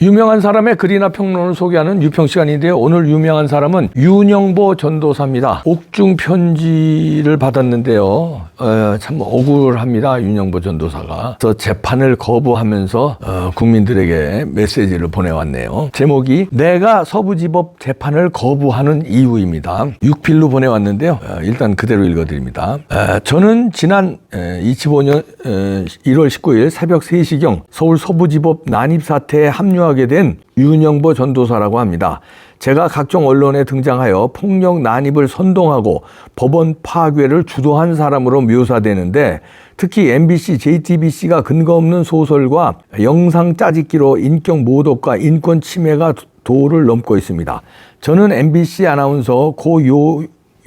유명한 사람의 글이나 평론을 소개하는 유평 시간인데요. 오늘 유명한 사람은 윤영보 전도사입니다. 옥중 편지를 받았는데요. 참 억울합니다. 윤영보 전도사가. 그래서 재판을 거부하면서 국민들에게 메시지를 보내왔네요. 제목이 내가 서부지법 재판을 거부하는 이유입니다. 6필로 보내왔는데요. 일단 그대로 읽어드립니다. 저는 지난 25년 1월 19일 새벽 3시경 서울 서부지법 난입사태에 합류하게 된 윤영보 전도사라고 합니다. 제가 각종 언론에 등장하여 폭력 난입을 선동하고 법원 파괴를 주도한 사람으로 묘사되는데 특히 MBC, JTBC가 근거 없는 소설과 영상 짜집기로 인격 모독과 인권 침해가 도를 넘고 있습니다. 저는 MBC 아나운서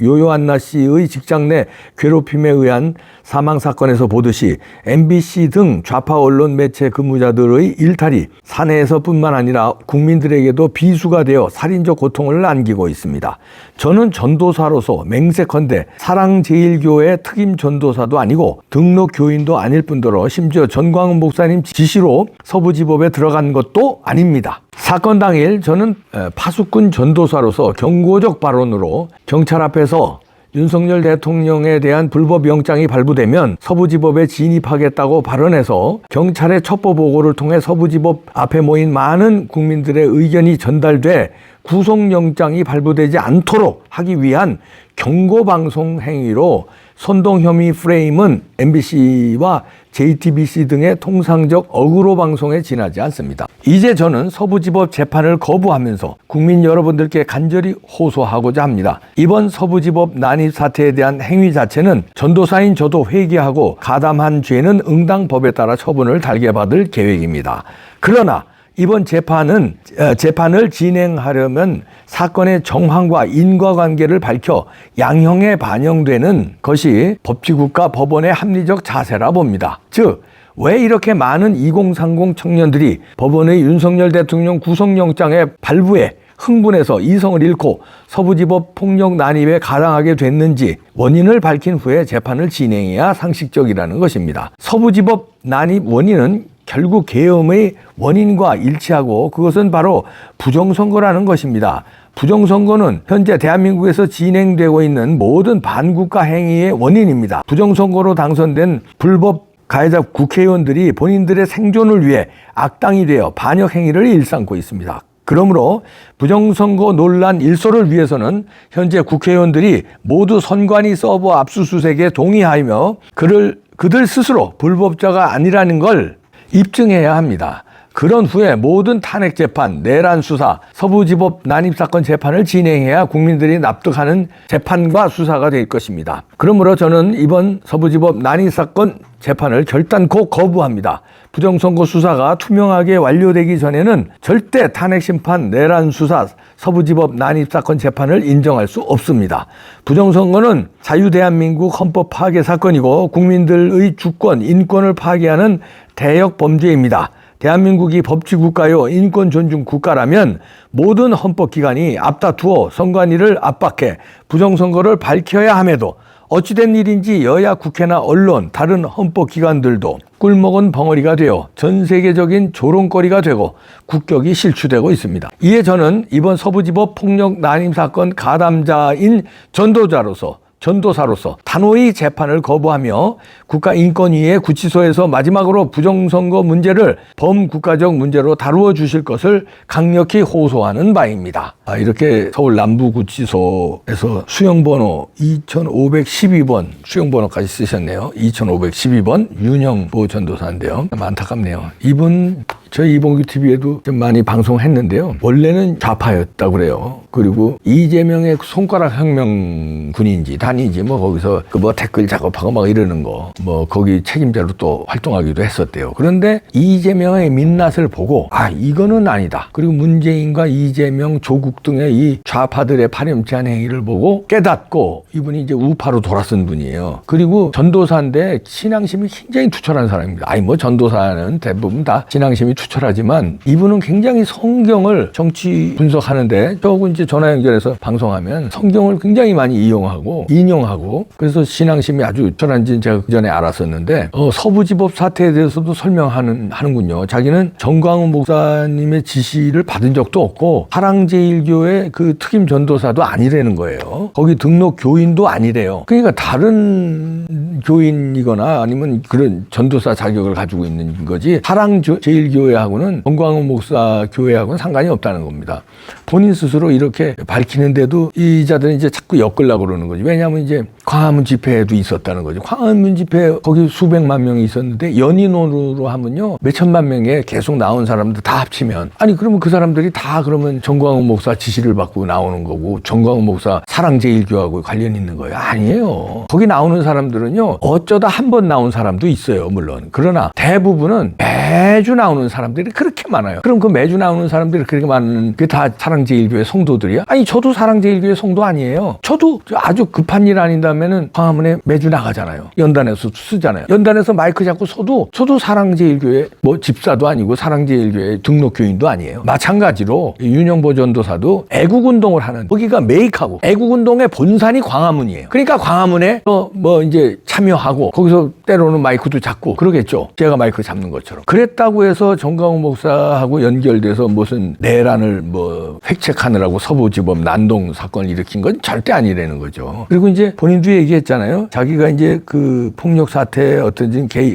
요요안나 씨의 직장 내 괴롭힘에 의한 사망 사건에서 보듯이 MBC 등 좌파 언론 매체 근무자들의 일탈이 사내에서뿐만 아니라 국민들에게도 비수가 되어 살인적 고통을 안기고 있습니다. 저는 전도사로서 맹세컨대 사랑제일교회 특임 전도사도 아니고 등록 교인도 아닐 뿐더러 심지어 전광훈 목사님 지시로 서부지법에 들어간 것도 아닙니다. 사건 당일 저는 파수꾼 전도사로서 경고적 발언으로 경찰 앞에서 윤석열 대통령에 대한 불법 영장이 발부되면 서부지법에 진입하겠다고 발언해서 경찰의 첩보 보고를 통해 서부지법 앞에 모인 많은 국민들의 의견이 전달돼 구속영장이 발부되지 않도록 하기 위한 경고방송 행위로 선동 혐의 프레임은 MBC와 JTBC 등의 통상적 어그로 방송에 지나지 않습니다. 이제 저는 서부지법 재판을 거부하면서 국민 여러분들께 간절히 호소하고자 합니다. 이번 서부지법 난입 사태에 대한 행위 자체는 전도사인 저도 회개하고 가담한 죄는 응당 법에 따라 처분을 달게 받을 계획입니다. 그러나 이번 재판을 진행하려면 사건의 정황과 인과관계를 밝혀 양형에 반영되는 것이 법치국가 법원의 합리적 자세라 봅니다. 즉, 왜 이렇게 많은 2030 청년들이 법원의 윤석열 대통령 구속영장의 발부에 흥분해서 이성을 잃고 서부지법 폭력 난입에 가담하게 됐는지 원인을 밝힌 후에 재판을 진행해야 상식적이라는 것입니다. 서부지법 난입 원인은 결국 계엄의 원인과 일치하고 그것은 바로 부정선거라는 것입니다. 부정선거는 현재 대한민국에서 진행되고 있는 모든 반국가 행위의 원인입니다. 부정선거로 당선된 불법 가해자 국회의원들이 본인들의 생존을 위해 악당이 되어 반역 행위를 일삼고 있습니다. 그러므로 부정선거 논란 일소를 위해서는 현재 국회의원들이 모두 선관위 서버 압수수색에 동의하며 그들 스스로 불법자가 아니라는 걸 입증해야 합니다. 그런 후에 모든 탄핵 재판, 내란 수사, 서부지법 난입사건 재판을 진행해야 국민들이 납득하는 재판과 수사가 될 것입니다. 그러므로 저는 이번 서부지법 난입사건 재판을 결단코 거부합니다. 부정선거 수사가 투명하게 완료되기 전에는 절대 탄핵 심판, 내란 수사, 서부지법 난입사건 재판을 인정할 수 없습니다. 부정선거는 자유대한민국 헌법 파괴 사건이고 국민들의 주권, 인권을 파괴하는 대역 범죄입니다. 대한민국이 법치국가요 인권 존중 국가라면 모든 헌법기관이 앞다투어 선관위를 압박해 부정선거를 밝혀야 함에도 어찌된 일인지 여야 국회나 언론, 다른 헌법기관들도 꿀먹은 벙어리가 되어 전 세계적인 조롱거리가 되고 국격이 실추되고 있습니다. 이에 저는 이번 서부지법 폭력 난임 사건 가담자인 전도사로서 단호히 재판을 거부하며 국가인권위의 구치소에서 마지막으로 부정선거 문제를 범국가적 문제로 다루어 주실 것을 강력히 호소하는 바입니다. 이렇게 서울 남부구치소에서 수용번호 2512번 수용번호까지 쓰셨네요. 2512번 윤영보 전도사인데요. 안타깝네요. 이분 저희 이봉규 TV에도 좀 많이 방송했는데요. 원래는 좌파였다고 그래요. 그리고 이재명의 손가락 혁명 군인지 단인지 거기서 댓글 작업하고 이러는 거 거기 책임자로 또 활동하기도 했었대요. 그런데 이재명의 민낯을 보고 이거는 아니다. 그리고 문재인과 이재명, 조국 등의 이 좌파들의 파렴치한 행위를 보고 깨닫고 이분이 이제 우파로 돌아선 분이에요. 그리고 전도사인데 신앙심이 굉장히 투철한 사람입니다. 전도사는 대부분 다 신앙심이 추천하지만 이분은 굉장히 성경을 정치 분석하는데 저하고 이제 전화 연결해서 방송하면 성경을 굉장히 많이 이용하고 인용하고 그래서 신앙심이 아주 철한지 제가 그 전에 알았었는데 서부지법 사태에 대해서도 하는군요. 자기는 정광훈 목사님의 지시를 받은 적도 없고 사랑제일교회 그 특임 전도사도 아니라는 거예요. 거기 등록 교인도 아니래요. 그러니까 다른 교인이거나 아니면 그런 전도사 자격을 가지고 있는 거지 사랑제일교회하고는 정광훈 목사 교회하고는 상관이 없다는 겁니다. 본인 스스로 이렇게 밝히는데도 이 자들은 이제 자꾸 엮으려고 그러는 거지. 왜냐하면 이제 광화문 집회에도 있었다는 거죠. 광화문 집회 거기 수백만 명이 있었는데 연인으로 하면요 몇천만 명에 계속 나온 사람들 다 합치면 아니 그러면 그 사람들이 다 그러면 정광훈 목사 지시를 받고 나오는 거고 정광훈 목사 사랑제일교하고 관련 있는 거예요? 아니에요. 거기 나오는 사람들은요 어쩌다 한 번 나온 사람도 있어요 물론. 그러나 대부분은 매주 나오는 사람들이 그렇게 많아요. 그럼 그 매주 나오는 사람들이 그렇게 많은 게 다 사랑제일교회 성도들이야? 아니 저도 사랑제일교회 성도 아니에요. 저도 아주 급한 일 아닌다면은 광화문에 매주 나가잖아요. 연단에서 쓰잖아요. 연단에서 마이크 잡고 저도 사랑제일교회 뭐 집사도 아니고 사랑제일교회 등록교인도 아니에요. 마찬가지로 윤영보 전도사도 애국운동을 하는 거기가 메이크하고 애국운동의 본산이 광화문이에요. 그러니까 광화문에 뭐 이제 참여하고 거기서 때로는 마이크도 잡고 그러겠죠. 제가 마이크 잡는 것처럼. 그랬다고 해서 정광훈 목사하고 연결돼서 무슨 내란을 뭐 획책하느라고 서부지법 난동 사건을 일으킨 건 절대 아니라는 거죠. 그리고 이제 본인도 얘기했잖아요. 자기가 이제 그 폭력 사태에 어떤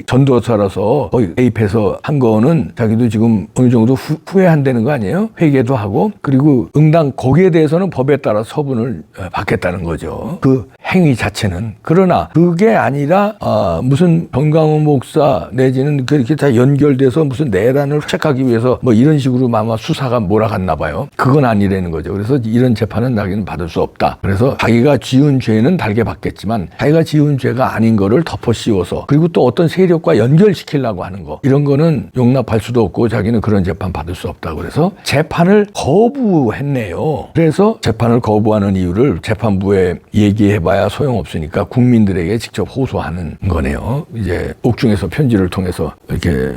전도사라서 거의 개입해서 한 거는 자기도 지금 어느 정도 후회한다는 거 아니에요? 회개도 하고 그리고 응당 거기에 대해서는 법에 따라 처분을 받겠다는 거죠. 그 행위 자체는. 그러나 그게 아니라 무슨 정광훈 목사 내지는 그렇게 다 연결돼서 무슨 내란을 획책하기 위해서 뭐 이런 식으로 아마 수사가 몰아갔나 봐요. 그건 아니라는 거죠. 그래서 이런 재판은 자기는 받을 수 없다. 그래서 자기가 지은 죄는 달게 받겠지만 자기가 지은 죄가 아닌 거를 덮어 씌워서 그리고 또 어떤 세력과 연결시키려고 하는 거 이런 거는 용납할 수도 없고 자기는 그런 재판 받을 수 없다. 그래서 재판을 거부했네요. 그래서 재판을 거부하는 이유를 재판부에 얘기해봐야 소용없으니까 국민들에게 직접 호소하는 거네요. 이제 옥중에서 편지를 통해서 이렇게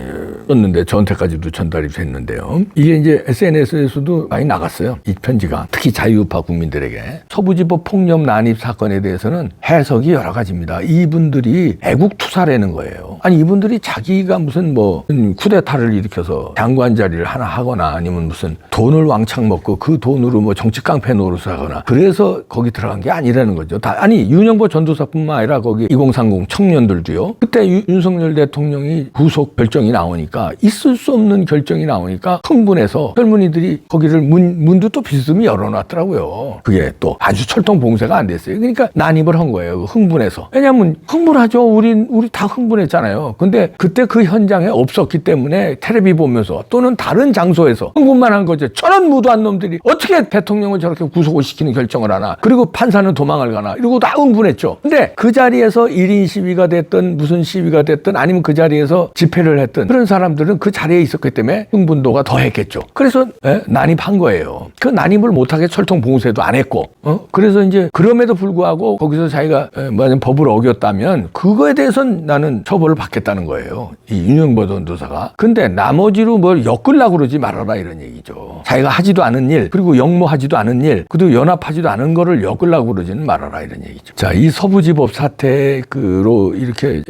썼는데 저한테까지도 전달이 됐는데요. 이게 이제 SNS에서도 많이 나갔어요. 이 편지가 특히 자유우파 국민들에게. 서부지법 폭력 난입 사건에 대해서는 해석이 여러 가지입니다. 이분들이 애국투사라는 거예요. 아니 이분들이 자기가 무슨 뭐 쿠데타를 일으켜서 장관 자리를 하나 하거나 아니면 무슨 돈을 왕창 먹고 그 돈으로 뭐 정치 깡패 노릇을 하거나 그래서 거기 들어간 게 아니라는 거죠. 아니 윤영보 전도사뿐만 아니라 거기 2030 청년들도요. 그때 윤석열 대통령이 구속 결정이 나오니까 있을 수 없는 결정이 나오니까 흥분해서 젊은이들이 거기를 문도 또 비스듬히 열어놨더라고요. 그게 또 아주 철통 봉쇄가 안 됐어요. 그러니까 난입을 한 거예요. 흥분해서. 왜냐면 흥분하죠. 우리 다 흥분했잖아요. 근데 그때 그 현장에 없었기 때문에 텔레비 보면서 또는 다른 장소에서 흥분만 한 거죠. 저런 무도한 놈들이 어떻게 대통령을 저렇게 구속을 시키는 결정을 하나. 그리고 판사는 도망을 가나. 이러고 다 흥분했죠. 근데 그 자리에서 1인 시위가 됐든 무슨 시위가 됐든 아니면 그 자리에서 집회를 했든 그런 사람들은 그 자리에 있었기 때문에 흥분도가 더했겠죠. 그래서 난입한 거예요. 그 난입을 못하게 철통 봉쇄도 안 했고 그래서 이제 그럼에도 불구하고 거기서 자기가 만약 법을 어겼다면 그거에 대해서는 나는 처벌을 받겠다는 거예요. 이 윤영보 전도사가. 근데 나머지로 뭘 엮으려고 그러지 말아라 이런 얘기죠. 자기가 하지도 않은 일 그리고 역모하지도 않은 일 그리고 연합하지도 않은 거를 엮으려고 그러지는 말아라 이런 얘기죠. 자, 이 서부지법 사태로 이렇게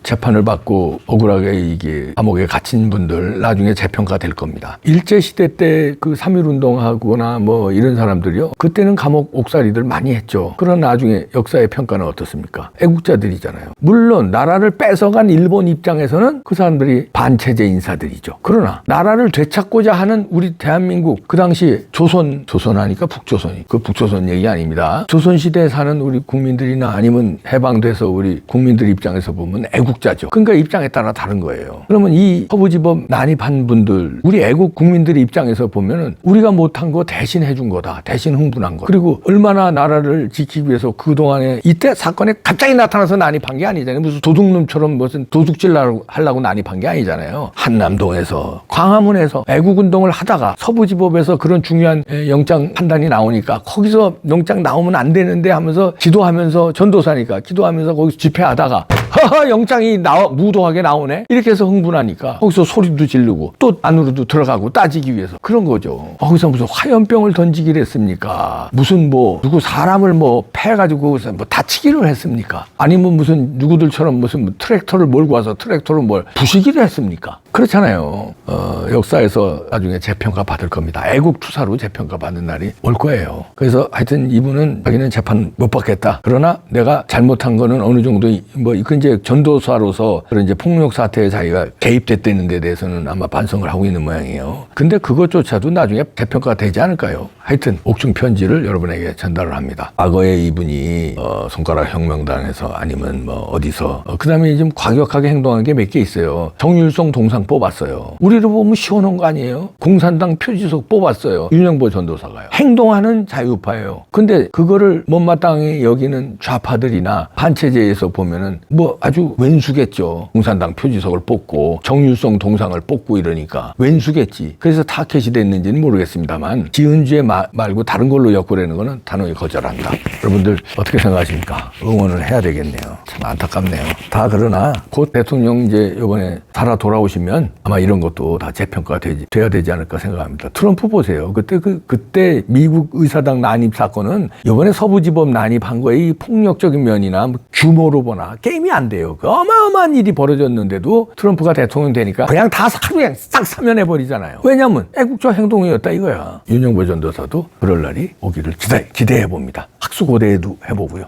재판을 받고 억울하게 이게 감옥에 갇힌 분들 나중에 재평가 될 겁니다. 일제시대 때 그 3.1운동하거나 뭐 이런 사람들이요. 그때는 감옥 옥살이들 많이 했죠. 그러나 나중에 역사의 평가는 어떻습니까? 애국자들이잖아요. 물론 나라를 뺏어간 일본 입장에서는 그 사람들이 반체제 인사들이죠. 그러나 나라를 되찾고자 하는 우리 대한민국 그 당시 조선하니까 북조선이 그 북조선 얘기 아닙니다. 조선시대에 사는 우리 국민들이나 아니면 해방돼서 우리 국민들 입장에서 보면 애국자죠. 그러니까 입장에 따라 다른 거예요. 그러면 이 서부지법 난입한 분들 우리 애국 국민들의 입장에서 보면은 우리가 못한 거 대신 해준 거다. 대신 흥분한 거. 그리고 얼마나 나라를 지키기 위해서 그동안에 이때 사건에 갑자기 나타나서 난입한 게 아니잖아요. 무슨 도둑놈처럼 무슨 도둑질 하려고 난입한 게 아니잖아요. 한남동에서 광화문에서 애국운동을 하다가 서부지법에서 그런 중요한 영장 판단이 나오니까 거기서 영장 나오면 안 되는데 하면서 기도하면서 전도사니까 기도하면서 거기서 집회하다가 하하, 영장이 무도하게 나오네? 이렇게 해서 흥분하니까 거기서 소리도 지르고 또 안으로도 들어가고 따지기 위해서 그런 거죠. 거기서 무슨 화염병을 던지기를 했습니까? 무슨 누구 사람을 패가지고 뭐 다치기를 했습니까? 아니면 무슨 누구들처럼 무슨 트랙터를 몰고 와서 트랙터를 부시기를 했습니까? 그렇잖아요. 역사에서 나중에 재평가 받을 겁니다. 애국투사로 재평가 받는 날이 올 거예요. 그래서 하여튼 이분은 자기는 재판 못 받겠다. 그러나 내가 잘못한 거는 어느 정도 이건 이제 전도사로서 그런 이제 폭력 사태에 자기가 개입됐다는 데 대해서는 아마 반성을 하고 있는 모양이에요. 근데 그것조차도 나중에 재평가가 되지 않을까요? 하여튼 옥중 편지를 여러분에게 전달을 합니다. 과거에 이분이 손가락 혁명단에서 아니면 어디서 그다음에 좀 과격하게 행동한 게 몇 개 있어요. 정율성 동상 뽑았어요. 우리로 보면 시원한 거 아니에요? 공산당 표지석 뽑았어요. 윤영보 전도사가요. 행동하는 자유파예요. 근데 그거를 못마땅히 여기는 좌파들이나 반체제에서 보면은 아주 왼수겠죠. 공산당 표지석을 뽑고 정율성 동상을 뽑고 이러니까 왼수겠지. 그래서 타켓이 됐는지는 모르겠습니다만 지은주의 말고 다른 걸로 엮으려는 거는 단호히 거절한다. 여러분들 어떻게 생각하십니까? 응원을 해야 되겠네요. 참 안타깝네요. 다 그러나 곧 대통령 이제 이번에 살아 돌아오시면 아마 이런 것도 다 재평가가 돼야 되지 않을까 생각합니다. 트럼프 보세요. 그때 미국 의사당 난입 사건은 이번에 서부지법 난입한 거에 이 폭력적인 면이나 규모로 보나 게임이 안 돼요. 그 어마어마한 일이 벌어졌는데도 트럼프가 대통령 되니까 그냥 다 하루에 싹 사면해버리잖아요. 왜냐면 애국적 행동이었다 이거야. 윤영보 전도사도 그럴 날이 오기를 기대해 봅니다. 학수고대에도 해보고요.